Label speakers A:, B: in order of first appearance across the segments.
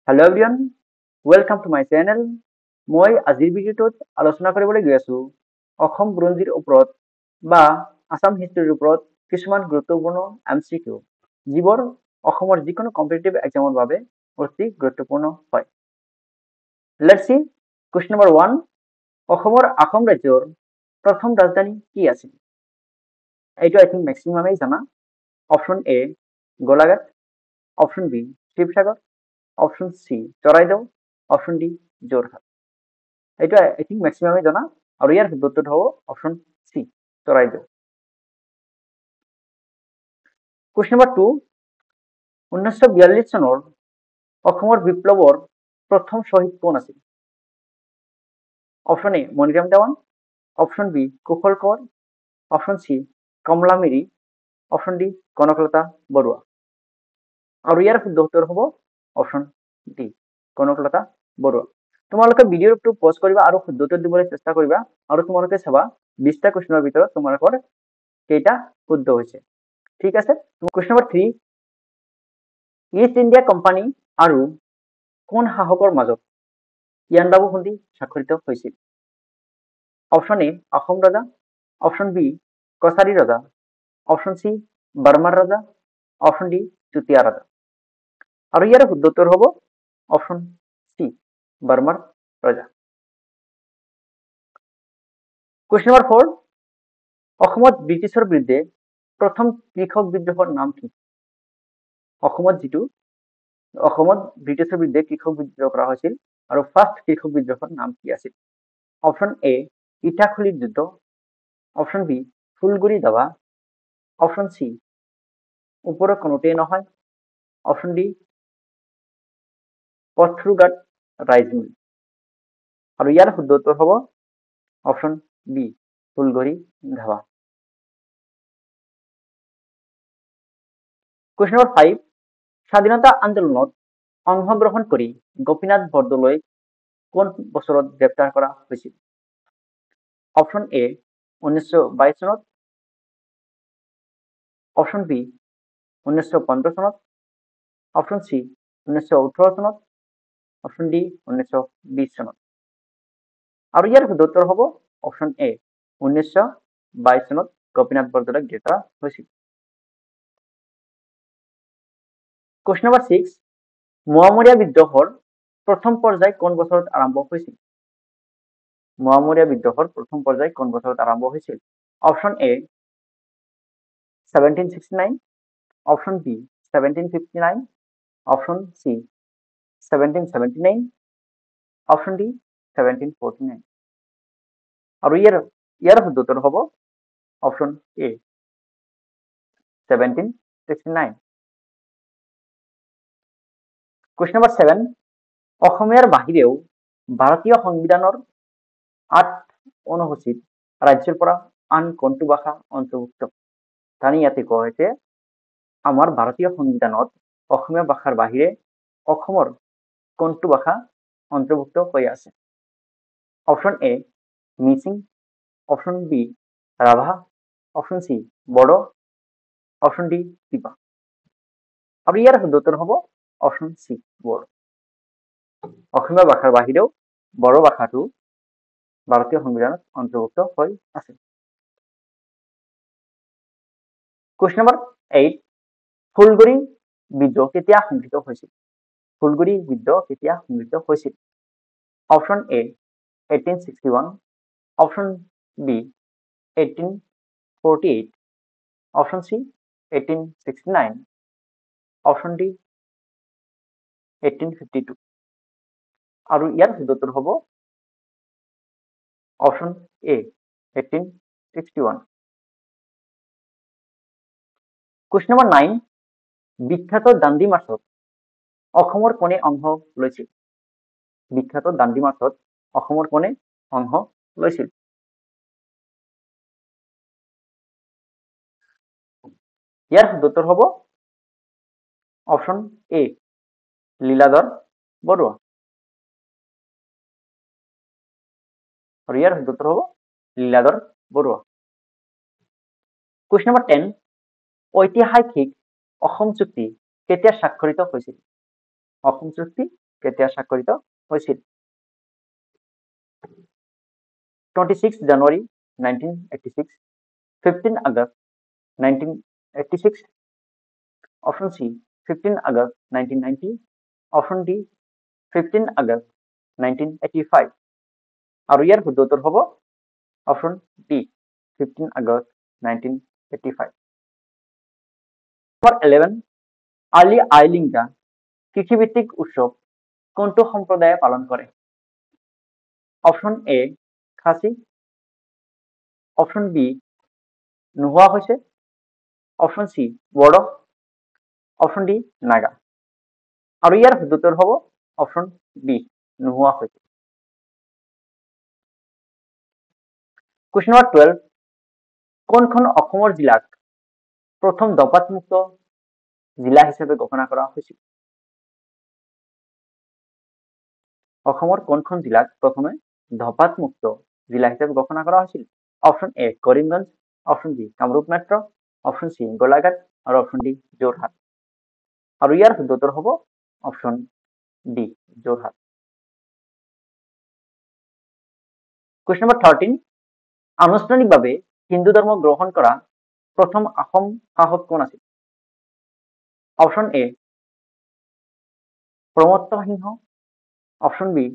A: Hello everyone, welcome to my channel. মই আজিৰ ভিডিঅ'টোত আলোচনা কৰিবলৈ গৈ আছো অসম বুৰঞ্জীৰ ওপৰত বা আসাম হিষ্ট্ৰীৰ ওপৰত কিছুমান গুৰুত্বপূৰ্ণ এমচিকিউ যিবোৰ অসমৰ যিকোনো কম্পিটিটিভ এক্সামৰ বাবে অতি গুৰুত্বপূৰ্ণ হয়। লেটস সি কোৱেশ্চন নম্বৰ 1 অসমৰ আসাম ৰাজ্যৰ প্ৰথম ৰাজধানী কি আছিল? এইটো আই থিংক মেক্সিমামেই জানা। Option A Golaghat, option B Sivasagar, option C Charaideo, option D Jorhat. এইটো আই থিংক মেক্সিমামে জানা আৰু ইয়াৰ উত্তৰটো হ'ব option C Charaideo. Question number 2 1942 চনৰ অসমৰ বিপ্লৱৰ প্ৰথম শ্বহীদ কোন আছিল? Option A Maniram Dewan, option B Kushal Konwar, option C Kamala Miri, option D Kanaklata Barua. আৰু ইয়াৰ শুদ্ধ উত্তৰ হ'ব অপশ্যন ডি কনকলতা বৰুৱা। তোমালোকে ভিডিঅ'টো পজ কৰিবা আৰু শুদ্ধ উত্তৰ দিবলৈ চেষ্টা কৰিবা আৰু তোমালোকে চাবা 20টা কুৱেশ্যনৰ ভিতৰত তোমালোকৰ কেইটা শুদ্ধ হৈছে। ঠিক আছে। Question number 3 east India company আৰু কোন শাসকৰ মাজত ইয়াণ্ডাবু সন্ধি স্বাক্ষৰিত হৈছিল? অপশ্যন এ আহোম ৰজা, অপশ্যন বি কছাৰী ৰজা, অপশ্যন সি বাৰ্মাৰ ৰজা, অপশ্যন ডি চুতীয়া ৰজা। আৰু ইয়াৰ শুদ্ধ উত্তৰ হ'ব অপশ্যন সি বাৰ্মাৰ ৰজা। কুৱেশ্যন নম্বৰ 4 অসমত ব্ৰিটিছৰ বিৰুদ্ধে প্ৰথম কৃষক বিদ্ৰোহৰ নাম কি? অসমত ব্ৰিটিছৰ বিৰুদ্ধে কৃষক বিদ্ৰোহ কৰা হৈছিল আৰু ফাৰ্ষ্ট কৃষক বিদ্ৰোহৰ নাম কি আছিল? অপশ্যন এ ইটাখুলিৰ যুদ্ধ, অপশ্যন বি ফুলগুৰি দাবা, অপশ্যন সি ওপৰত কোনোটাই নহয়, অপশ্যন ডি পথৰুঘাট ৰাইজমূল। আৰু ইয়াৰ শুদ্ধ উত্তৰ হ'ব option B Phulaguri Dhawa. Question number 5 স্বাধীনতা আন্দোলনত অংশগ্ৰহণ কৰি গোপীনাথ বৰদলৈ কোন বছৰত গ্ৰেপ্তাৰ কৰা হৈছিল? অপশ্যন এ 1922 চনত, অপশ্যন বি 1915 চনত, অপশ্যন সি 1918 চনত, অপশ্যন ডি 1920 চনত। আৰু ইয়াৰ শুদ্ধ উত্তৰ হ'ব অপশ্যন এ 1922 চনত গোপীনাথ বৰদলৈ গ্ৰেপ্তাৰ হৈছিল। কুৱেশ্যন নম্বৰ 6 মোৱামৰীয়া বিদ্ৰোহৰ প্ৰথম পৰ্যায় কোন বছৰত আৰম্ভ হৈছিল? মোৱামৰীয়া বিদ্ৰোহৰ প্ৰথম পৰ্যায় কোন বছৰত আৰম্ভ হৈছিল? Option A 1769, option B 1759, option C 1779, option D 1749। আৰু ইয়াৰ শুদ্ধ উত্তৰ হ'ব অপশ্যন এ 1769। কুৱেশ্যন নম্বৰ 7 অসমীয়াৰ বাহিৰেও ভাৰতীয় সংবিধানৰ 8 অনুসূচীত ৰাজ্যৰ পৰা আন কোনটো ভাষা অন্তৰ্ভুক্ত? তানি ইয়াতে কোৱা হৈছে আমাৰ ভাৰতীয় সংবিধানত অসমীয়া ভাষাৰ বাহিৰে অসমৰ কোনটো ভাষা অন্তৰ্ভুক্ত হৈ আছে? Option A Mising, option B Rabha, option C Bodo, option D Tiwa. আৰু ইয়াৰ শুদ্ধ উত্তৰ হ'ব অপশ্যন সি বড়ো। অসমীয়া ভাষাৰ বাহিৰেও বড়ো ভাষাটো ভাৰতীয় সংবিধানত অন্তৰ্ভুক্ত হৈ আছে। কুৱেশ্যন নম্বৰ 8 ফুলগুৰি বিদ্ৰোহ কেতিয়া সংঘটিত হৈছিল? ফুলগুৰি বিদ্ৰোহ কেতিয়া সংঘটিত হৈছিল? Option A 1861, option B 1848, option C 1869, option D 1852। আৰু ইয়াৰ শুদ্ধ উত্তৰ হ'ব অপশ্যন এ 1861। কুৱেশ্যন নম্বৰ 9 বিখ্যাত দাণ্ডি মাৰ্চত অসমৰ কোনে অংশ লৈছিল? বিখ্যাত দাণ্ডি মাৰ্চত অসমৰ কোনে অংশ লৈছিল? ইয়াৰ শুদ্ধ উত্তৰ হ'ব অপশ্যন এ লীলাধৰ বৰুৱা। আৰু ইয়াৰ শুদ্ধ উত্তৰ হ'ব লীলাধৰ বৰুৱা। কুৱেশ্যন নম্বৰ 10 ঐতিহাসিক অসম চুক্তি কেতিয়া স্বাক্ষৰিত হৈছিল? অসম চুক্তি কেতিয়া স্বাক্ষৰিত হৈছিল? 26 জানুৱাৰী 1986, 15 আগষ্ট 1986, অপশন সি 15 আগষ্ট 1990, অপশন ডি 15 আগষ্ট 1985, আৰু ইয়াৰ শুদ্ধ উত্তৰ হ'ব অপশন ডি 15 আগষ্ট 1985। নম্বর 11, আলি আই লিগাং কৃষিভিত্তিক উৎসব কোনটো সম্প্রদায়ে পালন করে? Option A Khasi, option B নোহোৱা হৈছে, অপশন সি বড়ো, অপশন ডি নাগা, আৰু ইয়াৰ শুদ্ধ উত্তৰ হ'ব অপশন বি নোহোৱা হৈছে। কুৱেশ্যন নম্বৰ 12, কোনখন অসমৰ জিলাক প্ৰথম ধঁপাতমুক্ত জিলা হিচাপে ঘোষণা কৰা হৈছিল? অসমৰ কোনখন জিলাক প্ৰথমে ধঁপাতমুক্ত জিলা হিচাপে ঘোষণা কৰা হৈছিল? Option A Karimganj, option B Kamrup metro', option C Golaghat, আৰু অপশন ডি যোৰহাট, আৰু ইয়াৰ শুদ্ধ উত্তৰ হ'ব option D Jorhat. Question number 13, আনুষ্ঠানিকভাৱে হিন্দু ধৰ্ম গ্ৰহণ কৰা প্ৰথম আহোম শাসক কোন আছিল? Option A Pramatta Singha, option B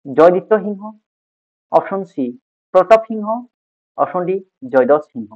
A: Joydipta Singha, option C Pratap Singha, option D Jayadhwaj Singha,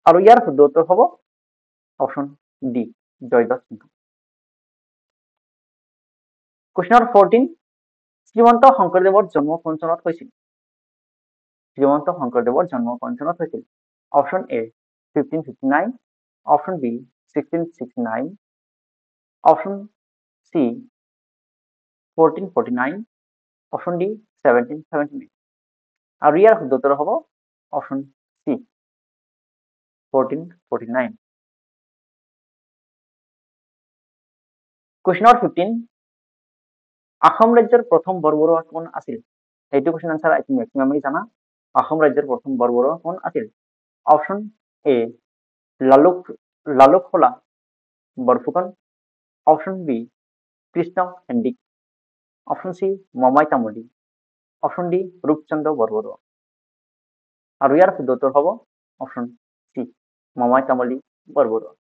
A: আৰু ইয়াৰ শুদ্ধ উত্তৰ হ'ব option D Jayadhwaj Singha. Question number 14, Srimanta শংকৰদেৱৰ জন্ম কোন চনত হৈছিল? শ্ৰীমন্ত শংকৰদেৱৰ জন্ম কোন চনত হৈছিল? Option A 1559, option B 1669, option C 1449, option D 1779, আৰু ইয়াৰ শুদ্ধ উত্তৰ হ'ব option C 1449। Question number 15, Assam ৰাজ্যৰ প্ৰথম বৰবৰুৱা কোন আছিল? এইটো কুৱেশ্যন আনসাৰ আই থিংক মেক্সিমামে জানা। আসাম ৰাজ্যৰ প্ৰথম বৰবৰুৱা কোন আছিল? Option A Lalukkhola Borphukan, option B Krishna Handique, option C Momai Tamuli, option D Rupchandra Borbarua, আৰু ইয়াৰ শুদ্ধ উত্তৰ হ'ব option C Momai Tamuli Borbarua.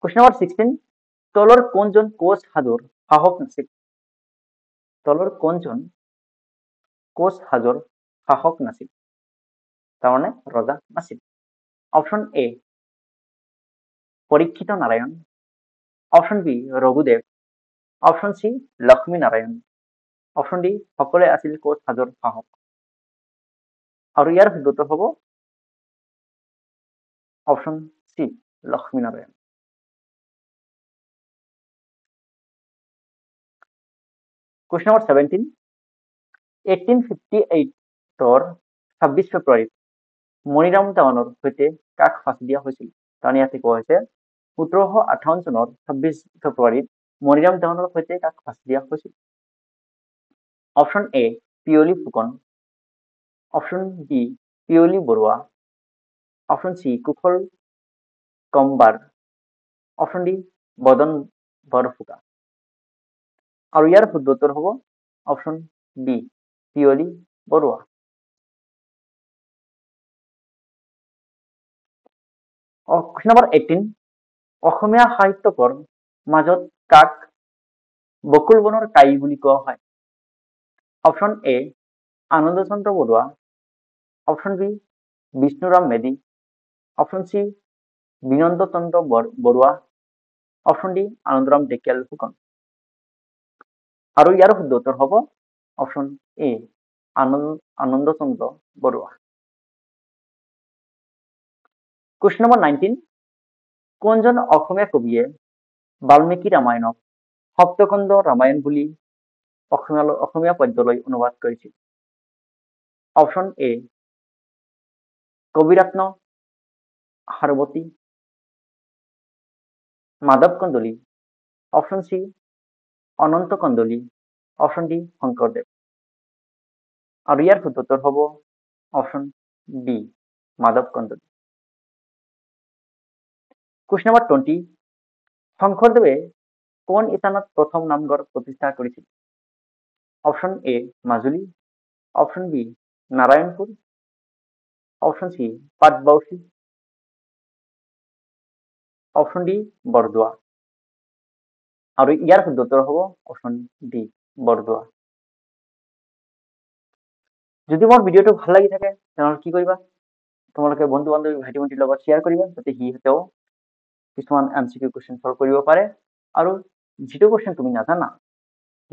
A: Question number 16, তলৰ কোনজন কোচ সাজুৰ শাসক নাছিল? তলৰ কোনজন কোচ সাজুৰ শাসক নাছিল, তাৰমানে ৰজা নাছিল? Option A Parikshit Narayan, option B Raghudev, option C Lakshmi Narayan, option D সকলোৱে আছিল কোচ সাজুৰ শাসক, আৰু ইয়াৰ শুদ্ধ উত্তৰ হ'ব option C Lakshmi Narayan. Question number 17, 1858 26 ফেব্ৰুৱাৰীত মণিৰাম দেৱানৰ সৈতে কাক ফাঁচি দিয়া হৈছিল? কাৰণ ইয়াতে কোৱা হৈছে 1758 চনৰ 26 ফেব্ৰুৱাৰীত মণিৰাম দেৱানৰ সৈতে কাক ফাঁচি দিয়া হৈছিল? Option A Piyoli Phukan, option B Piyoli Barua, option C Kushal Konwar, option D Badan Borphukan, আৰু ইয়াৰ শুদ্ধ উত্তৰ হ'ব option B Piyoli Barua. Question number 18, Asomiya সাহিত্যকৰ মাজত কাক বকুল বনৰ কাই বুলি কোৱা হয়? Option A Ananda Chandra Barua, option B Bishnuram Medhi, option C Binanda Chandra Barua, option D Anandaram Dhekial Phukan, আৰু ইয়াৰ শুদ্ধ উত্তৰ হ'ব option A Ananda Chandra Barua. Question number 19, কোনজন অসমীয়া কবিয়ে বাল্মীকি ৰামায়ণক সপ্তখণ্ড ৰামায়ণ বুলি অসমীয়া পদ্যলৈ অনুবাদ কৰিছিল? Option A Kabiratna Saraswati, Madhav Kandali, option C Ananta Kandali, option D Sankardev, আৰু ইয়াৰ শুদ্ধ উত্তৰ হ'ব option B Madhav Kandali. Question number 20, শংকৰদেৱে কোন স্থানত প্ৰথম নামঘৰ প্ৰতিষ্ঠা কৰিছিল? Option A Majuli, option B Narayanpur, option C Patbausi, option D Bardowa. আৰু ইয়াৰ শুদ্ধ উত্তৰ হ'ব অপশ্যন ডি বৰদোৱা। যদি মোৰ ভিডিঅ'টো ভাল লাগি থাকে তেনেহ'লে কি কৰিবা, তোমালোকে বন্ধু বান্ধৱী ভাইটি ভণ্টিৰ লগত শ্বেয়াৰ কৰিবা যাতে সিহঁতেও কিছুমান MCQ কুৱেশ্যন সলভ কৰিব পাৰে। আৰু যিটো কুৱেশ্যন তুমি নাজানা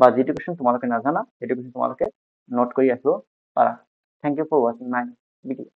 A: বা যিটো কুৱেশ্যন তোমালোকে নাজানা সেইটো কুৱেশ্যন তোমালোকে নোট কৰি ৰাখিব পাৰা। থেংক ইউ ফৰ ৱাচিং মাই ভিডিঅ'।